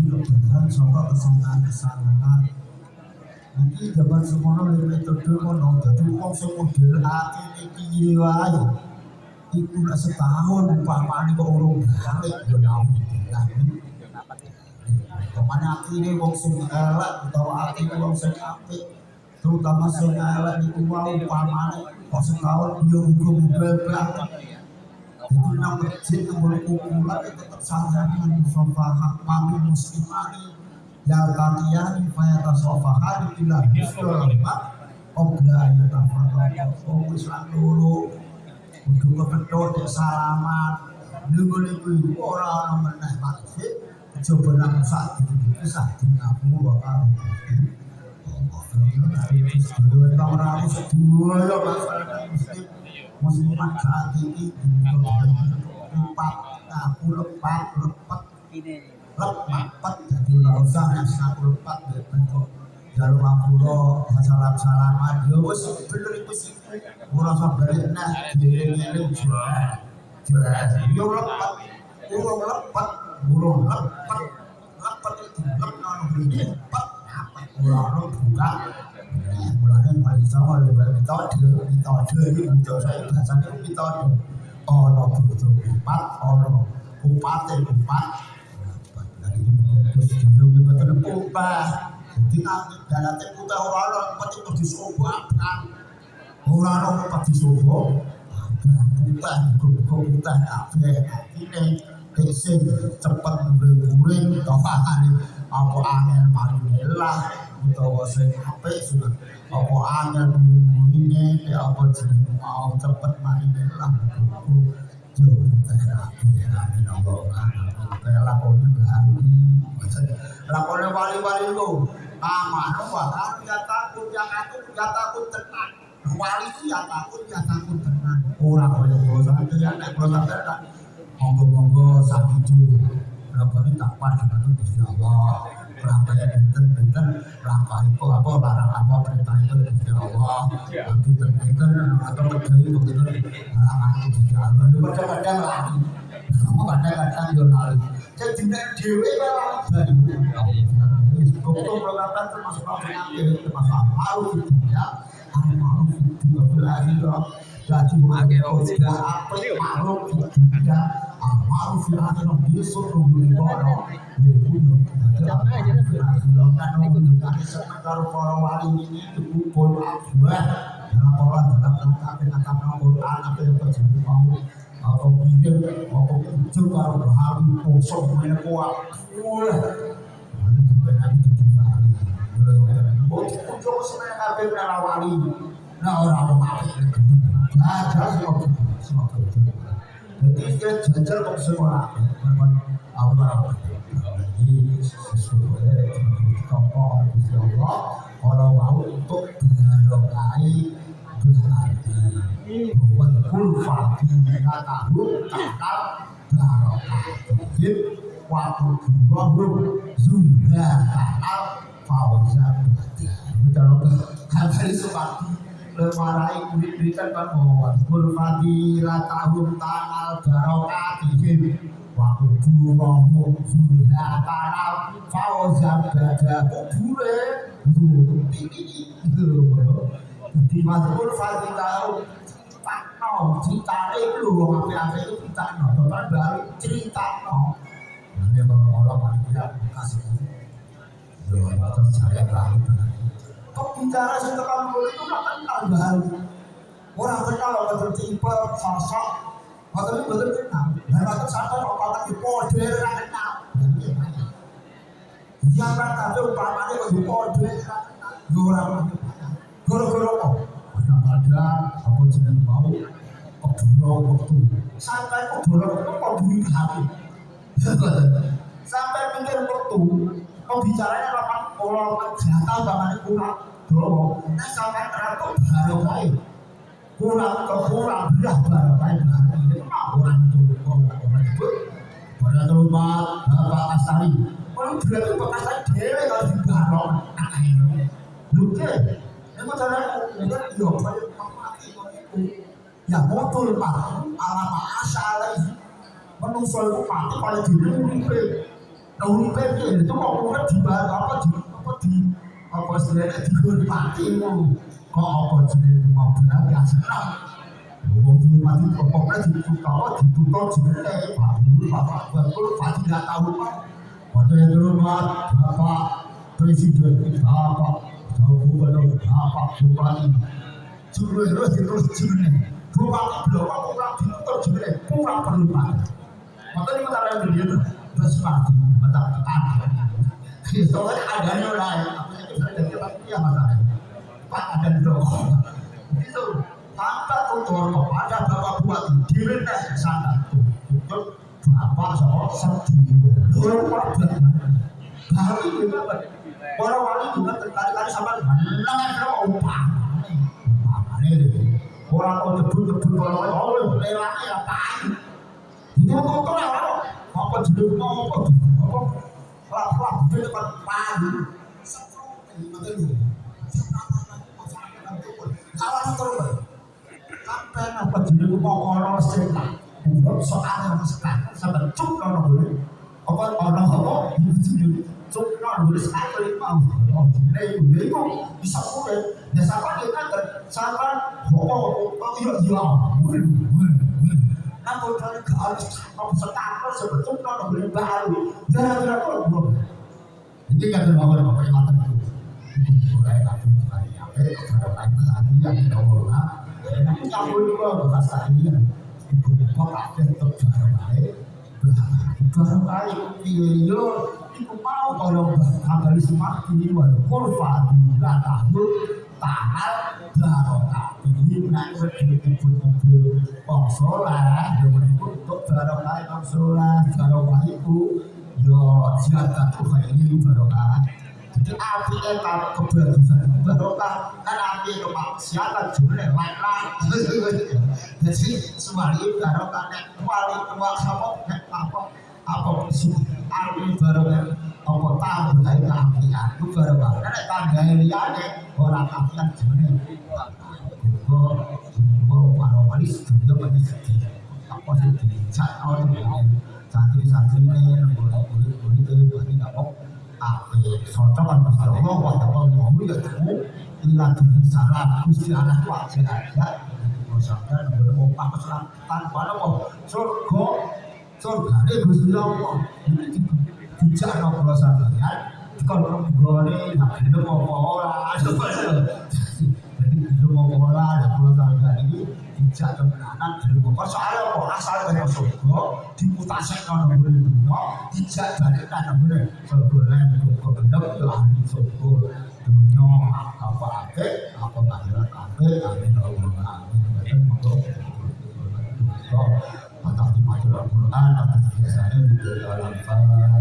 kebenaran saka kesalahan. Iki jaman semono metode ngono dadi wong sing model atine piye wae. Iku nek setahun umpamane kok urung balik yo naudzubillah. Pemane atine wong sing elek utawa atine wong sing apik, terutama sing elek niku wae umpamane kok setahun yo muga-muga banget. Jadi nang masjid nang kumpulan itu tetap salaman sofaha mami muslimani yang kalian fayata sofaha ila hisrul obla ya tafadhal oh Islam dulu untuk kepethuk dek salaman niku ora ana meneh maksud coba nang sak iki sak ngapura karo Allah ora sedaya masalah musliman saat ini empat aku lepet jadi nggak usah aku lepet bentuk jalur ngapura salam-salaman ya wis bener iku sih ora usah balik nah dieling-eling jelas yo lepet urung lepet itu lepet lepet apa ora buka mulane paling sama lewat metode iki untuk saya bahasane metode ono butuh ono upate dari terus dulu metode upah jadi dalate putra ora ono penting kudu disoba ora ono pati sobo putra kabeh ini sing cepet muring tofane apa angel marilah utawa sing apik sudah apa angel murine apa jeneng mau cepet marilah yo terapi nopo kaya lakone lakone wali-wali lu aman wae ya takut tenan wali ya takut tenan ora kaya bosan ya nek bosan tenan monggo sakidu rabane takwa dengan Gusti Allah rangkaian benten rangkaian itu apa barang apa perintah itu Gusti Allah nanti benten atau medali begitu amanah Gusti Allah kadang-kadang lagi kadang-kadang yo lali jadi nek dhewe lali betul perkataan termasuk penyakit termasuk harus itu ya harus itu belajar jadi makhluk tidak apa makhluk tidak harus ada yang besok dulu bono kalau para wali ini kumpul abah dalam Al-Quran apa yang terjadi mau atau bikin atau kucur kalau berhari kosong kuat kucur sebenarnya kabeh para wali nah orang mati ada semua jadi dia jajal kok semua Allah ini sesuai dengan tokoh Allah kalau mau untuk menyukai berarti buat kulfa kita tahu takal barokah waktu dulu sudah takal fauzan betul hari sepatu lemarai kulit berikan kan bahwa berfadilah tahun tanggal barokatihim waktu dulu sudah tanggal fauzan gada kubure ini di mazmur fadilah cerita itu apa itu cerita total baru cerita ini orang manusia kasih atau saya tahu bicara setelah itu kan baru orang kenal betul tipe sosok betul kenal dan betul sampai orang di kode kenal yang ada umpamanya di kode orang guru-guru ada apa jenis bau keburu waktu sampai keburu itu hati sampai pikir waktu pembicaranya rapat orang jatah bagaimana kurang doang nah sampai teratur baru baik kurang belah baru baik itu orang itu pada rumah Bapak Asari orang berarti Bapak Asari dewe kalau dibarong lupa itu caranya kemudian ya motor pak alama asal menungso itu mati pada diri lupa uripe itu kok di apa istilahnya dihormati kok apa jenenge mau berarti senang wong dihormati pokoknya ditutup jenenge bapak pasti nggak tahu pak pada yang terhormat bapak presiden bapak gubernur bapak bupati terus jenenge bapak blok kurang ditutup jenenge kurang berhormat maka ini cara yang begitu terus mati mata tekan soalnya ada nilai ya masalahnya Pak ada doa itu tanpa tutur ada bapak buat diri di sana tutup bapak soal sedih lupa baru juga orang wali juga kali-kali sama menang opah orang kau nyebut orang oleh lelaki apaan itu tutur apa jadi mau apa di depan pagi kawan terus sampai apa jadi mau orang setan soalnya sekarang sampai cuk orang boleh apa orang apa cuk orang boleh sekali mau ini itu bisa boleh ya sampai dia kan sampai iya namun dari kehalus apa sekarang sebetulnya orang boleh baru gara-gara belum ini kan mau peringatan itu mulai kafir kali apa lagi yang dilakukan nanti kamu juga bekas tadi itu kok kafir baru kali video itu mau kalau kembali semakin kurva di tahun tahal barokah ini nanti betul-betul soleh untuk barokah yang soleh barokah itu yo siapa tuh ini barokah jadi api kalau kebagusan barokah kan api kemaksiatan jumlah lain jadi semua itu barokah nek wali tua sama nek apa api barokah apa tambah dari keapian itu barokah nek tambah liane orang apian jumlah para wali sudah banyak apa sih dicat orang santri-santri ini boleh itu nggak mau soalnya kan pasti Allah mau ya kamu ilah salah gusti anak wajib aja misalkan mau pakai selatan pada mau surga ini gusti Allah tidak ada perasaan kalian kalau boleh nak hidup mau orang jadi hidup mau orang ada perasaan kalian tidak kemenangan dari bapak soalnya kok asal dari surga dimutasi kalau boleh dunia tidak balik tanah boleh seboleh untuk kebenar itu ahli surga dunia apa akhirat amin Allah amin untuk atau di majelis Al-Quran atau biasanya di dalam Fatihah